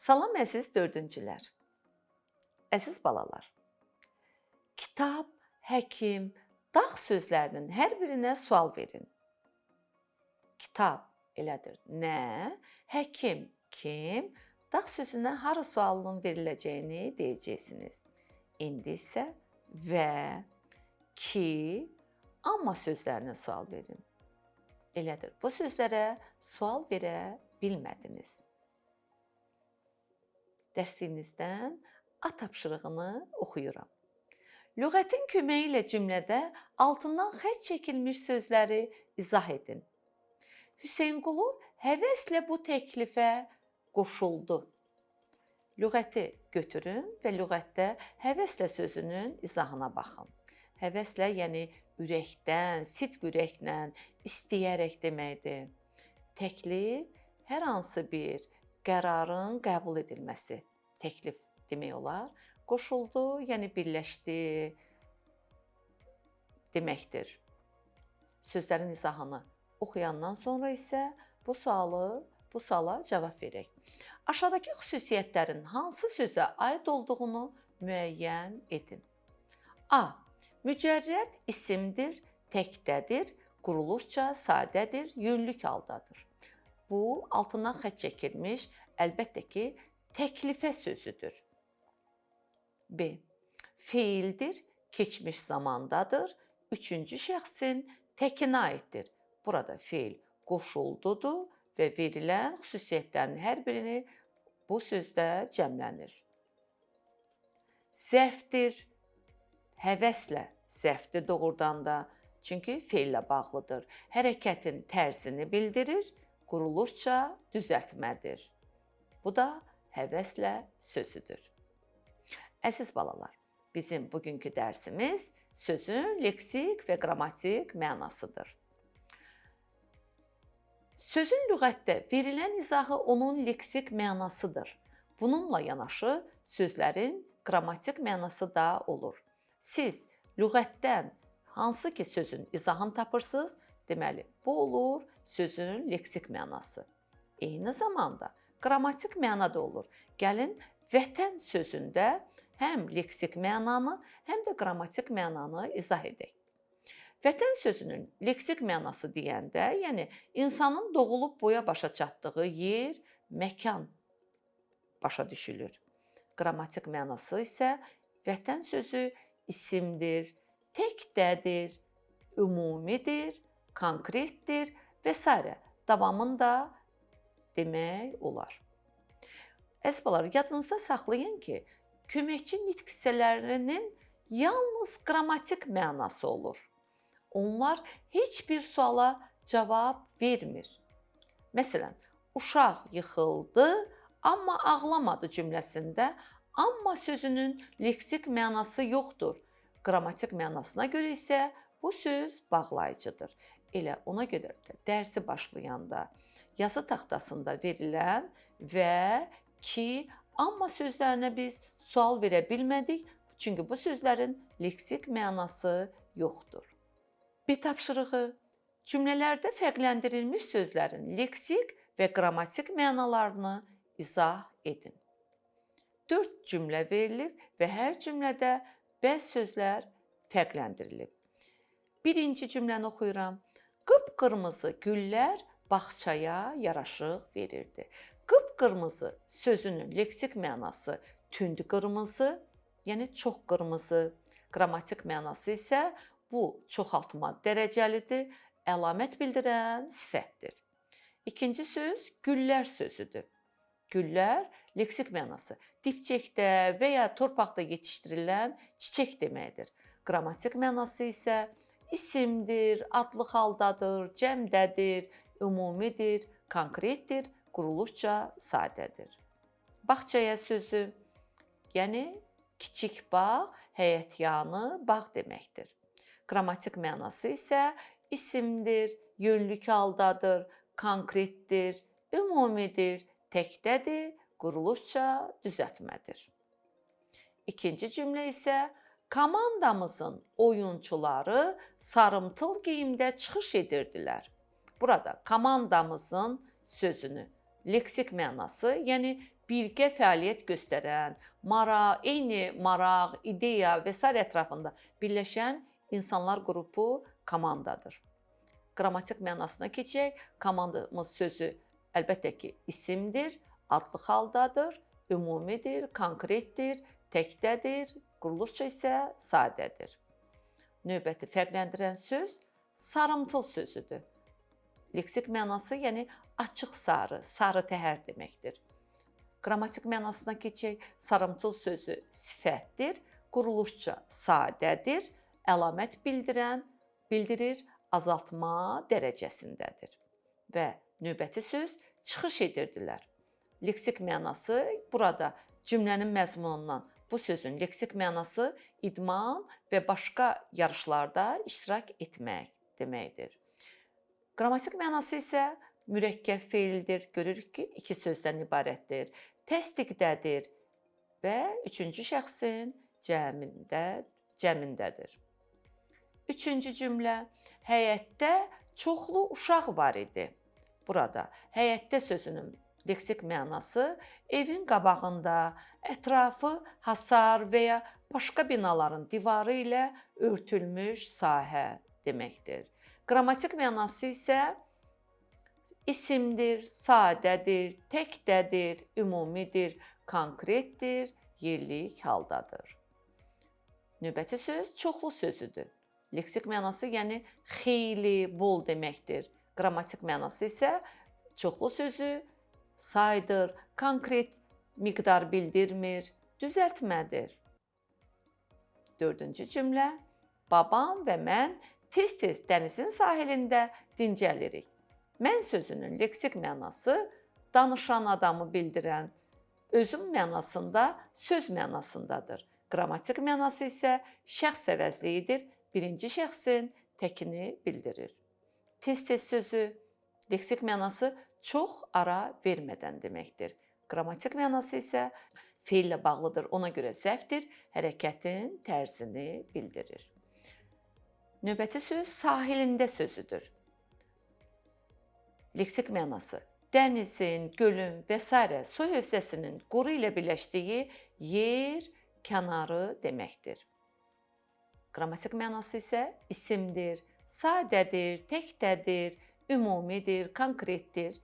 Salam əziz dördüncülər, əziz balalar. Kitab, həkim, dağ sözlərinin hər birinə sual verin. Kitab elədir, nə? Həkim kim? Dağ sözünə hara sualının veriləcəyini deyəcəksiniz. İndi isə və, ki, amma sözlərinə sual verin. Elədir, bu sözlərə sual verə bilmədiniz. Dərsliyinizdən A tapşırığını oxuyuram. Lüğətin köməyi ilə cümlədə altından xətt çəkilmiş sözləri izah edin. Hüseynqulu həvəslə bu təklifə qoşuldu. Lüğəti götürün və lüğətdə həvəslə sözünün izahına baxın. Həvəslə, yəni ürəkdən, sidq ürəklə, istəyərək deməkdir. Təklif hər hansı bir qərarın qəbul edilməsi, təklif demək olar. Qoşuldu, yəni birləşdi deməkdir. Sözlərin izahını oxuyandan sonra isə bu suala cavab verək. Aşağıdakı xüsusiyyətlərin hansı sözə aid olduğunu müəyyən edin. A. Mücərrəd isimdir, təkdədir, quruluşca sadədir, yönlük haldadır. Bu, altından xətt çəkilmiş, əlbəttə ki, təklifə sözüdür. B. Feildir, keçmiş zamandadır, üçüncü şəxsin təkinə aiddir. Burada feil qoşuldudur və verilən xüsusiyyətlərin hər birini bu sözdə cəmlənir. Zərfdir, həvəslə zərfdir doğrudan da, çünki feillə bağlıdır. Hərəkətin tərzini bildirir, quruluşca düzəltmədir. Bu da həvəslə sözüdür. Əziz balalar, bizim bugünkü dərsimiz sözün leksik və qrammatik mənasıdır. Sözün lüğətdə verilən izahı onun leksik mənasıdır. Bununla yanaşı sözlərin qrammatik mənası da olur. Siz lüğətdən hansı ki sözün izahını tapırsınız, deməli, bu olur sözün leksik mənası. Eyni zamanda qrammatik məna da olur. Gəlin, vətən sözündə həm leksik mənanı, həm də qrammatik mənanı izah edək. Vətən sözünün leksik mənası deyəndə, yəni insanın doğulub boya başa çatdığı yer, məkan başa düşülür. Qrammatik mənası isə vətən sözü isimdir, təkdədir, ümumidir, konkretdir və s. davamında demək olar. Əziz balalar, yadınızda saxlayın ki, köməkçi nitq hissələrinin yalnız qrammatik mənası olur. Onlar heç bir suala cavab vermir. Məsələn, uşaq yıxıldı, amma ağlamadı cümləsində amma sözünün leksik mənası yoxdur. Qrammatik mənasına görə isə bu söz bağlayıcıdır. Elə ona görə də dərsi başlayanda yazı taxtasında verilən və, ki, amma sözlərinə biz sual verə bilmədik, çünki bu sözlərin leksik mənası yoxdur. B tapşırığı. Cümlələrdə fərqləndirilmiş sözlərin leksik və qrammatik mənalarını izah edin. 4 cümlə verilib və hər cümlədə bəzi sözlər fərqləndirilib. Birinci cümləni oxuyuram. Qıpqırmızı güllər bağçaya yaraşıq verirdi. Qıpqırmızı sözünün leksik mənası tünd qırmızı, yəni çox qırmızı. Qrammatik mənası isə bu çoxaltma dərəcəlidir, əlamət bildirən sifətdir. İkinci söz güllər sözüdür. Güllər leksik mənası dibçəkdə və ya torpaqda yetişdirilən çiçək deməkdir. Qrammatik mənası isə isimdir, adlı haldadır, cəmdədir, ümumidir, konkretdir, quruluşca sadədir. Bağçaya sözü, yəni kiçik bağ, həyətyanı bağ deməkdir. Qrammatik mənası isə isimdir, yönlük haldadır, konkretdir, ümumidir, təkdədir, quruluşca düzəltmədir. İkinci cümlə isə komandamızın oyunçuları sarımtıl geyimdə çıxış edirdilər. Burada komandamızın sözünü leksik mənası, yəni birgə fəaliyyət göstərən, eyni maraq, ideya və s. ətrafında birləşən insanlar qrupu komandadır. Qrammatik mənasına keçək. Komandamız sözü əlbəttə ki, isimdir, adlı haldadır, ümumidir, konkretdir, təkdədir, quruluşca isə sadədir. Növbəti fərqləndirən söz sarımtıl sözüdür. Leksik mənası, yəni açıq sarı, sarı təhər deməkdir. Qrammatik mənasına keçək. Sarımtıl sözü sifətdir, quruluşca sadədir, əlamət bildirir, azaltma dərəcəsindədir. Və növbəti söz çıxış edirdilər. Leksik mənası burada cümlənin məzmunundan bu sözün leksik mənası idman və başqa yarışlarda iştirak etmək deməkdir. Qrammatik mənası isə mürəkkəb feildir. Görürük ki, iki sözdən ibarətdir. Təsdiqdədir və üçüncü şəxsin cəmindədir. Üçüncü cümlə, həyətdə çoxlu uşaq var idi. Burada həyətdə sözünün leksik mənası evin qabağında, ətrafı hasar və ya başqa binaların divarı ilə örtülmüş sahə deməkdir. Qrammatik mənası isə isimdir, sadədir, təkdədir, ümumidir, konkretdir, yerlik haldadır. Növbəti söz çoxlu sözüdür. Leksik mənası yəni xeyli, bol deməkdir. Qrammatik mənası isə çoxlu sözü saydır, konkret miqdar bildirmir, düzəltmədir. Dördüncü cümlə, babam və mən tez-tez dənizin sahilində dincəlirik. Mən sözünün leksik mənası danışan adamı bildirən, özüm mənasında, söz mənasındadır. Qrammatik mənası isə şəxs əvəzliyidir, birinci şəxsin təkini bildirir. Tez-tez sözü leksik mənası çox ara vermədən deməkdir. Qrammatik mənası isə feillə bağlıdır, ona görə zərfdir, hərəkətin tərzini bildirir. Növbəti söz sahilində sözüdür. Leksik mənası dənizin, gölün və s. su hövzəsinin quru ilə birləşdiyi yer, kənarı deməkdir. Qrammatik mənası isə isimdir, sadədir, təkdədir, ümumidir, konkretdir,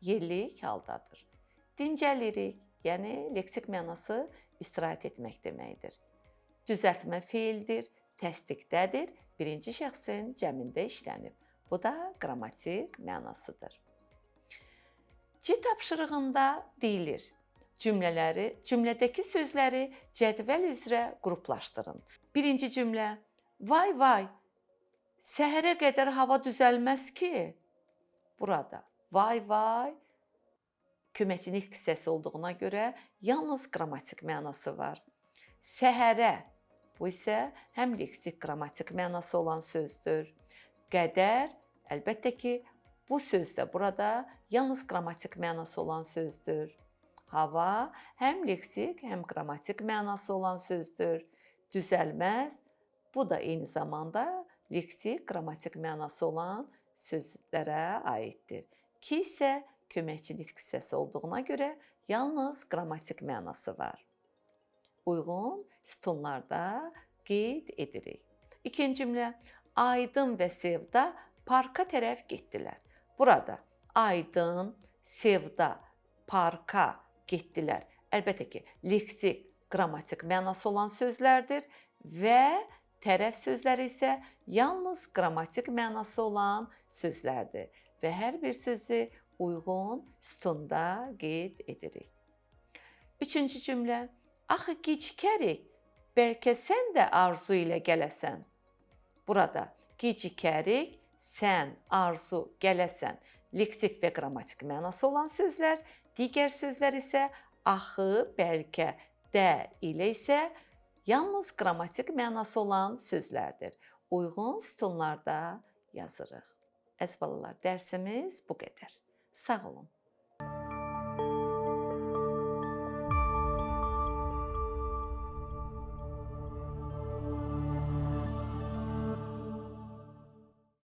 yerlik haldadır. Dincəlirik, yəni leksik mənası istirahət etmək deməkdir. Düzəltmə feildir, təsdiqdədir, birinci şəxsin cəmində işlənib. Bu da qrammatik mənasıdır. C tapşırığında deyilir, cümlədəki sözləri cədvəl üzrə qruplaşdırın. Birinci cümlə, vay vay, səhərə qədər hava düzəlməz ki. Burada vay vay köməkçilik hissəsi olduğuna görə yalnız qrammatik mənası var. Səhərə, bu isə həm leksik qrammatik mənası olan sözdür. Qədər, əlbəttə ki, bu söz də burada yalnız qrammatik mənası olan sözdür. Hava həm leksik, həm qrammatik mənası olan sözdür. Düzəlməz, bu da eyni zamanda leksik, qrammatik mənası olan sözlərə aiddir. Ki isə köməkçilik hissəsi olduğuna görə yalnız qrammatik mənası var. Uyğun sütunlarda qeyd edirik. İkinci cümlə, Aydın və Sevda parka tərəf getdilər. Burada Aydın, Sevda parka getdilər. Əlbəttə ki, leksik, qrammatik mənası olan sözlərdir və tərəf sözləri isə yalnız qrammatik mənası olan sözlərdir və hər bir sözü uyğun sütunda qeyd edirik. Üçüncü cümlə, axı gecikərik, bəlkə sən də arzu ilə gələsən. Burada gecikərik, sən, arzu, gələsən leksik və qrammatik mənası olan sözlər, digər sözlər isə axı, bəlkə, də ilə isə yalnız qrammatik mənası olan sözlərdir. Uyğun sütunlarda yazırıq. Əziz balalar, dərsimiz bu qədər. Sağ olun.